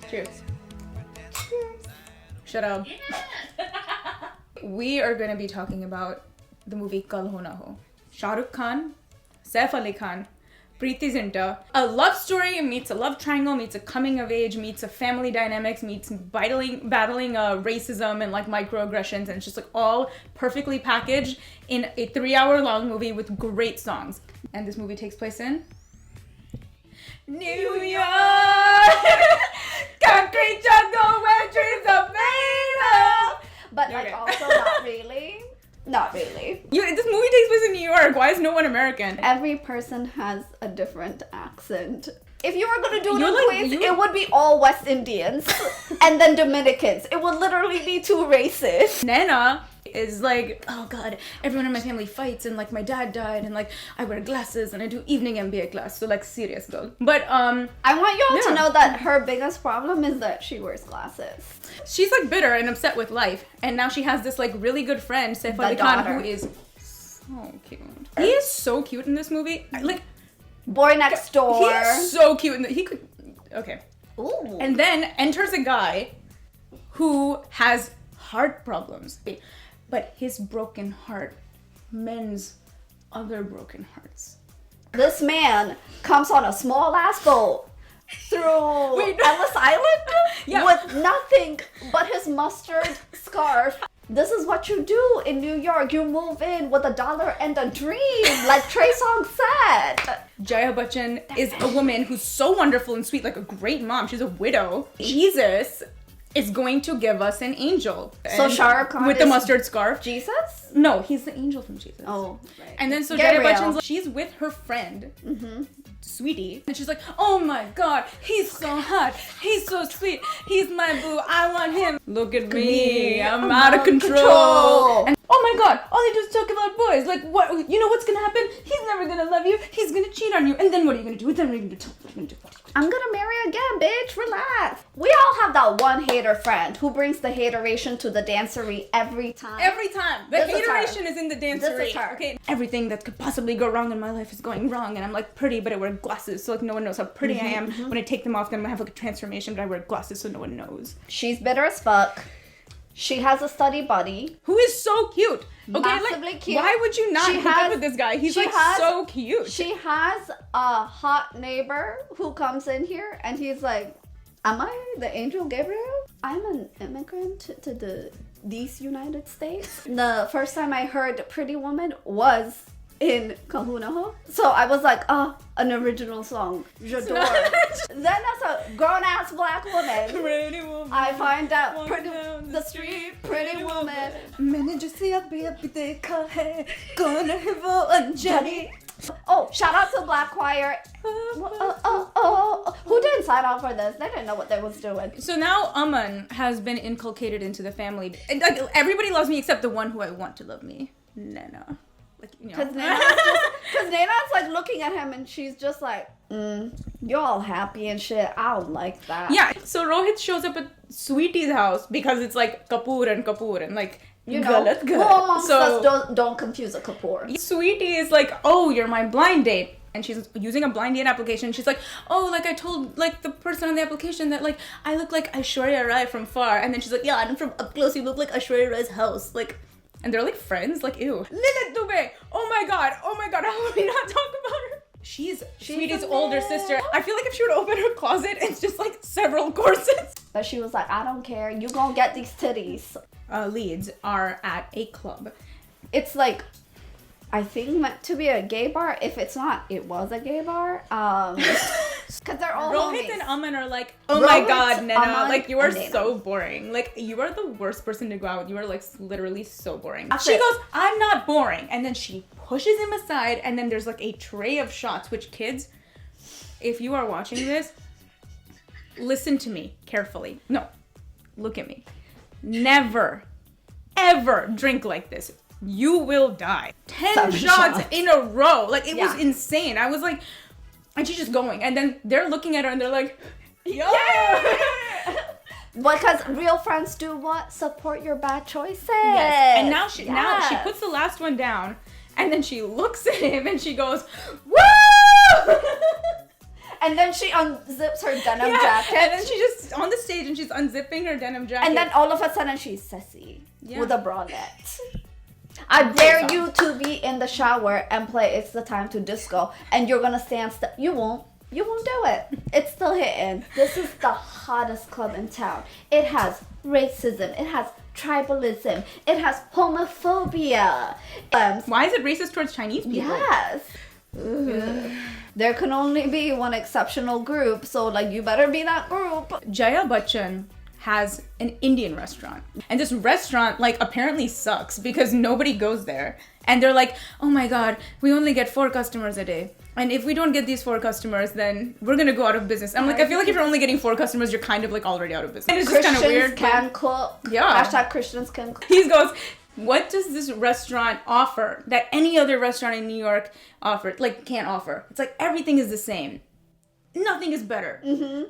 Cheers. Shut up. We are going to be talking about the movie Kal Ho Naa Ho. Shah Rukh Khan, Saif Ali Khan, Preeti Zinta. A love story meets a love triangle, meets a coming of age, meets a family dynamics, meets battling racism and like microaggressions, and it's just like all perfectly packaged in a 3-hour long movie with great songs. And this movie takes place in New York, concrete jungle where dreams are made of. But like also not really. Not really. This movie takes place in New York. Why is no one American? Every person has a different accent. If you were gonna do the quiz, it would be all West Indians and then Dominicans. It would literally be 2 races. Naina is like, oh god, everyone in my family fights and like my dad died and like I wear glasses and I do evening MBA class, so like serious girl. But I want y'all to know that her biggest problem is that she wears glasses. She's like bitter and upset with life, and now she has this like really good friend, Saif Ali Khan, who is so cute. He is so cute in this movie. Like Boy Next Door. He is so cute. He could. Okay. Ooh. And then enters a guy who has heart problems, but his broken heart mends other broken hearts. This man comes on a small ass boat through Ellis Island with nothing but his mustard scarf. This is what you do in New York. You move in with $1 and a dream, like Trey Songz said. Jaya Bachchan is a woman who's so wonderful and sweet, like a great mom. She's a widow. Jesus is going to give us an angel. So Shah Rukh Khan with the mustard scarf. Jesus? No, he's the angel from Jesus. Oh, right. And then so Jaya Bachchan's like, she's with her friend, Sweety, and she's like, oh my god, he's so hot, he's so sweet, he's my boo, I want him. Look at me, I'm out of control. And oh my god, all they do is talk about boys. Like, what? You know what's gonna happen? He's never gonna love you. He's gonna cheat on you. And then what are you gonna do? Then what are you gonna do? What are you gonna do? I'm gonna marry again, bitch. Relax. We all have that one hater friend who brings the hateration to the dancery every time. Every time. The hateration is in the dancery. This is her. Okay. Everything that could possibly go wrong in my life is going wrong, and I'm like pretty, but I wear glasses, so like no one knows how pretty I am. When I take them off, then I'm gonna have like a transformation, but I wear glasses, so no one knows. She's bitter as fuck. She has a study buddy who is so cute. Okay, massively like, cute. Why would you not hook up with this guy? He's like so cute. She has a hot neighbor who comes in here and he's like, am I the angel Gabriel? I'm an immigrant to these United States. The first time I heard Pretty Woman was in Kal Ho Naa Ho. So I was like, an original song. J'adore. Then as a grown-ass black woman, Pretty woman, I find out the street, pretty woman. Oh, shout out to Black Choir. Who didn't sign off for this? They didn't know what they was doing. So now Aman has been inculcated into the family. And like everybody loves me except the one who I want to love me. Naina. Like, you know. Because Naina's like looking at him and she's just like, you're all happy and shit. I don't like that. Yeah, so Rohit shows up at Sweety's house because it's like Kapoor and like, you know, who amongst us don't confuse a Kapoor. Sweety is like, oh, you're my blind date. And she's using a blind date application. She's like, oh, like I told like the person on the application that like I look like Aishwarya Rai from far. And then she's like, yeah, and from up close you look like Aishwarya Rai's house. Like, and they're like friends, like ew. Lilith Dubey, oh my god, how will we not talk about her? She's Sweety's older sister. I feel like if she would open her closet, it's just like several corsets. But she was like, I don't care, you gonna get these titties. Leads are at a club. It's like, I think meant to be a gay bar. If it's not, it was a gay bar. Because they're all Rohit homies. and Aman are like, oh my god, Naina, Aman, like you are so boring. Like you are the worst person to go out with. You are like literally so boring. That's she it. goes, I'm not boring. And then she pushes him aside and then there's like a tray of shots, which kids, if you are watching this, listen to me carefully. No, look at me. Never, ever drink like this. You will die. 10 shots in a row. Like, it was insane. I was like, and she's just going. And then they're looking at her and they're like, yeah! Because real friends do what? Support your bad choices. Yes. And now she puts the last one down and then she looks at him and she goes, woo! And then she unzips her denim jacket. And then she's just on the stage and she's unzipping her denim jacket. And then all of a sudden she's sassy with a bralette. I Great dare song. you to be in the shower and play It's the Time to Disco, and you're gonna stand still. You won't do it. It's still hitting. This is the hottest club in town. It has racism. It has tribalism. It has homophobia. Why is it racist towards Chinese people? Yes. There can only be one exceptional group, so like you better be that group. Jaya Bachchan has an Indian restaurant. And this restaurant like apparently sucks because nobody goes there. And they're like, oh my god, we only get 4 customers a day. And if we don't get these 4 customers, then we're gonna go out of business. I'm like, I feel like if you're only getting 4 customers, you're kind of like already out of business. And it's just kind of weird. Christians can cook. Yeah. Hashtag Christians can cook. He goes, what does this restaurant offer that any other restaurant in New York can't offer? It's like everything is the same. Nothing is better.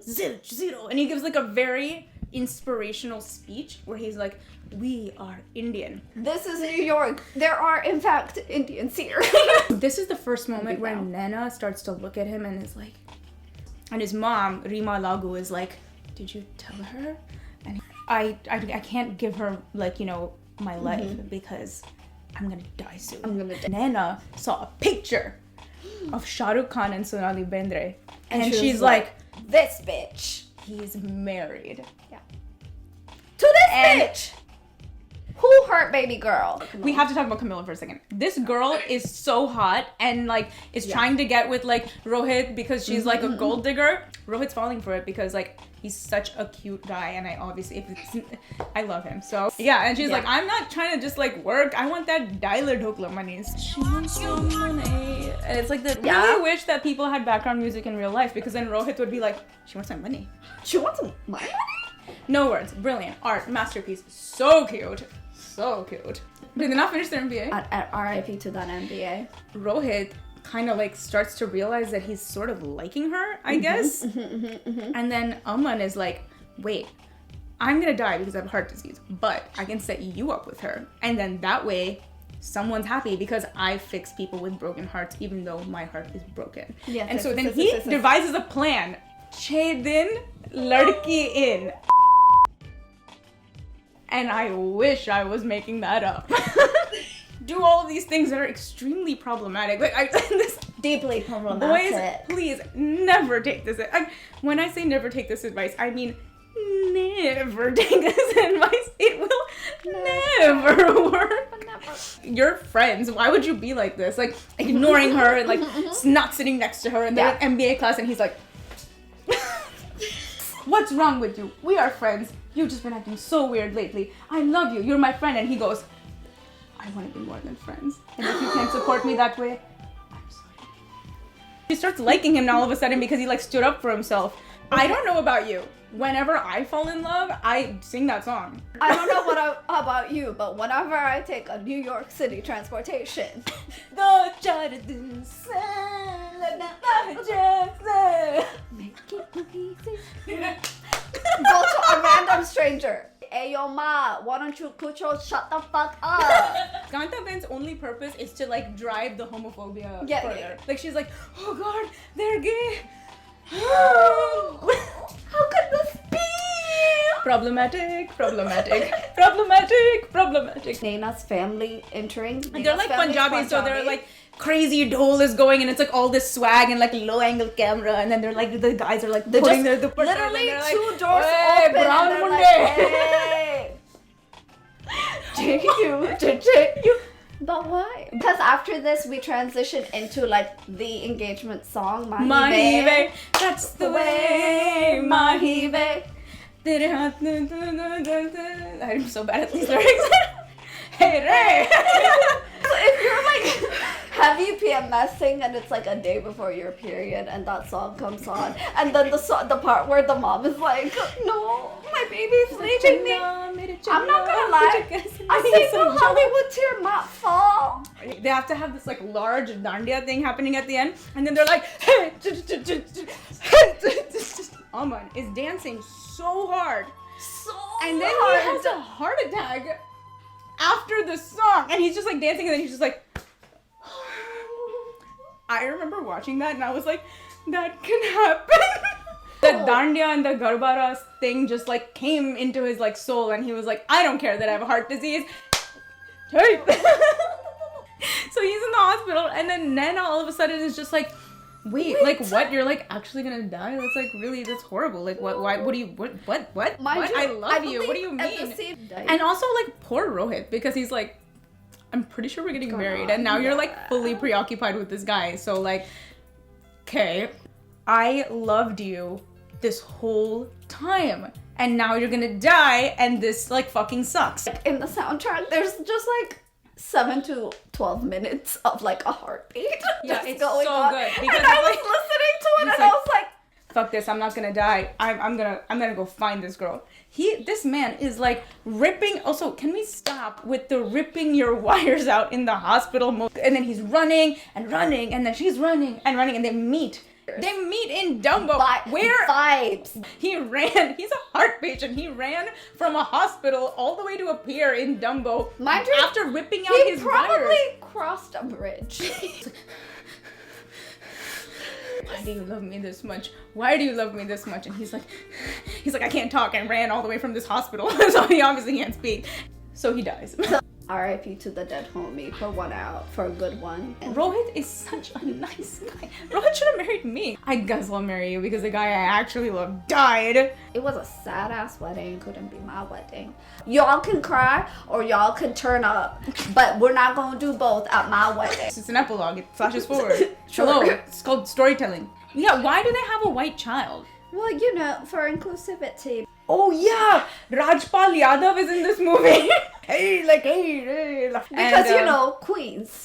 Zero. And he gives like a very inspirational speech where he's like, we are Indian. This is New York. There are, in fact, Indians here. This is the first moment where Naina starts to look at him and is like, and his mom, Rima Lagu, is like, did you tell her? And I can't give her, like, you know, my life because I'm gonna die soon. Naina saw a picture of Shah Rukh Khan and Sonali Bendre. And she's like, this bitch. He's married. Yeah. To this bitch. Who hurt baby girl? We have to talk about Camila for a second. This girl is so hot and like is trying to get with like Rohit because she's like a gold digger. Rohit's falling for it because like he's such a cute guy and I love him. So yeah, and she's like, I'm not trying to just like work. I want that dialer dhokla money. She wants some money. And it's like really wish that people had background music in real life because then Rohit would be like, she wants my money. She wants some money? No words. Brilliant. Art. Masterpiece. So cute. So cute. Did they not finish their MBA? At RIP to that MBA. Rohit kind of like starts to realize that he's sort of liking her, I guess. And then Aman is like, wait, I'm gonna die because I have heart disease, but I can set you up with her. And then that way, someone's happy because I fix people with broken hearts even though my heart is broken. Yes, and so then he devises a plan. Chhe din, ladki in. And I wish I was making that up. Do all of these things that are extremely problematic. Like this deeply problematic. Boys, please never take this. When I say never take this advice, I mean never take this advice. It will never work. Never. You're friends. Why would you be like this? Like ignoring her and like not sitting next to her in the MBA class, and he's like, "What's wrong with you? We are friends. You've just been acting so weird lately. I love you. You're my friend." And he goes, I want to be more than friends. And if you can't support me that way, I'm sorry. She starts liking him now all of a sudden because he like stood up for himself. I don't know about you. Whenever I fall in love, I sing that song. I don't know about you, but whenever I take a New York City transportation. Make it easy. Go to a random stranger. Hey yo ma, why don't you shut the fuck up? Kanta Ben's only purpose is to like drive the homophobia further. Yeah. Like she's like, oh god, they're gay. How could this be? Problematic. Naina's family entering. They're like Punjabi, so they're like crazy dole is going and it's like all this swag and like low angle camera, and then they're like the guys are like putting their duppattas, literally and two like, doors hey, open brown and munde. they're like, hey. you. But why? Because after this we transition into like the engagement song Mahive. That's the way Mahive. I'm so bad at these lyrics. Hey Ray. So if you're like heavy PMSing and it's like a day before your period and that song comes on and then the part where the mom is like, no, my baby's leaving me. I'm not gonna lie, I think the Hollywood tear might fall. They have to have this like large dandiya thing happening at the end, and then they're like, hey. Aman is dancing so hard. And then he has a heart attack after the song, and he's just like dancing, and then he's just like, I remember watching that and I was like, that can happen. The Dandiya and the Garbara thing just like came into his like soul and he was like, I don't care that I have heart disease. So he's in the hospital and then Naina all of a sudden is just like, wait, like what? You're like actually gonna die? That's like really, that's horrible. Like what? Why? What do you? What? Mind you, I love you. What do you mean? And also like poor Rohit because he's like, I'm pretty sure we're getting married and now you're like fully preoccupied with this guy. So like, okay, I loved you this whole time and now you're gonna die and this like fucking sucks. In the soundtrack, there's just like 7 to 12 minutes of like a heartbeat. Yeah, it's going so on. Good because and I was listening to it and I was like, fuck this, I'm not gonna die. I'm gonna go find this girl. This man is like ripping. Also, can we stop with the ripping your wires out in the hospital mode? And then he's running and running and then she's running and running and they meet. They meet in Dumbo. Where vibes. He ran. He's a heart patient. He ran from a hospital all the way to appear in Dumbo. Mind you, after ripping out his wires. He probably crossed a bridge. Why do you love me this much? Why do you love me this much? And he's like, I can't talk and ran all the way from this hospital. So he obviously can't speak. So he dies. R.I.P. to the dead homie. Pour one out for a good one. Rohit is such a nice guy. Rohit should have married me. I guess I'll marry you because the guy I actually love died. It was a sad ass wedding. Couldn't be my wedding. Y'all can cry or y'all can turn up, but we're not gonna do both at my wedding. It's an epilogue. It flashes forward. Sure. Hello. It's called storytelling. Yeah. Why do they have a white child? Well, you know, for inclusivity. Oh yeah, Rajpal Yadav is in this movie. Hey. Because you know, Queens.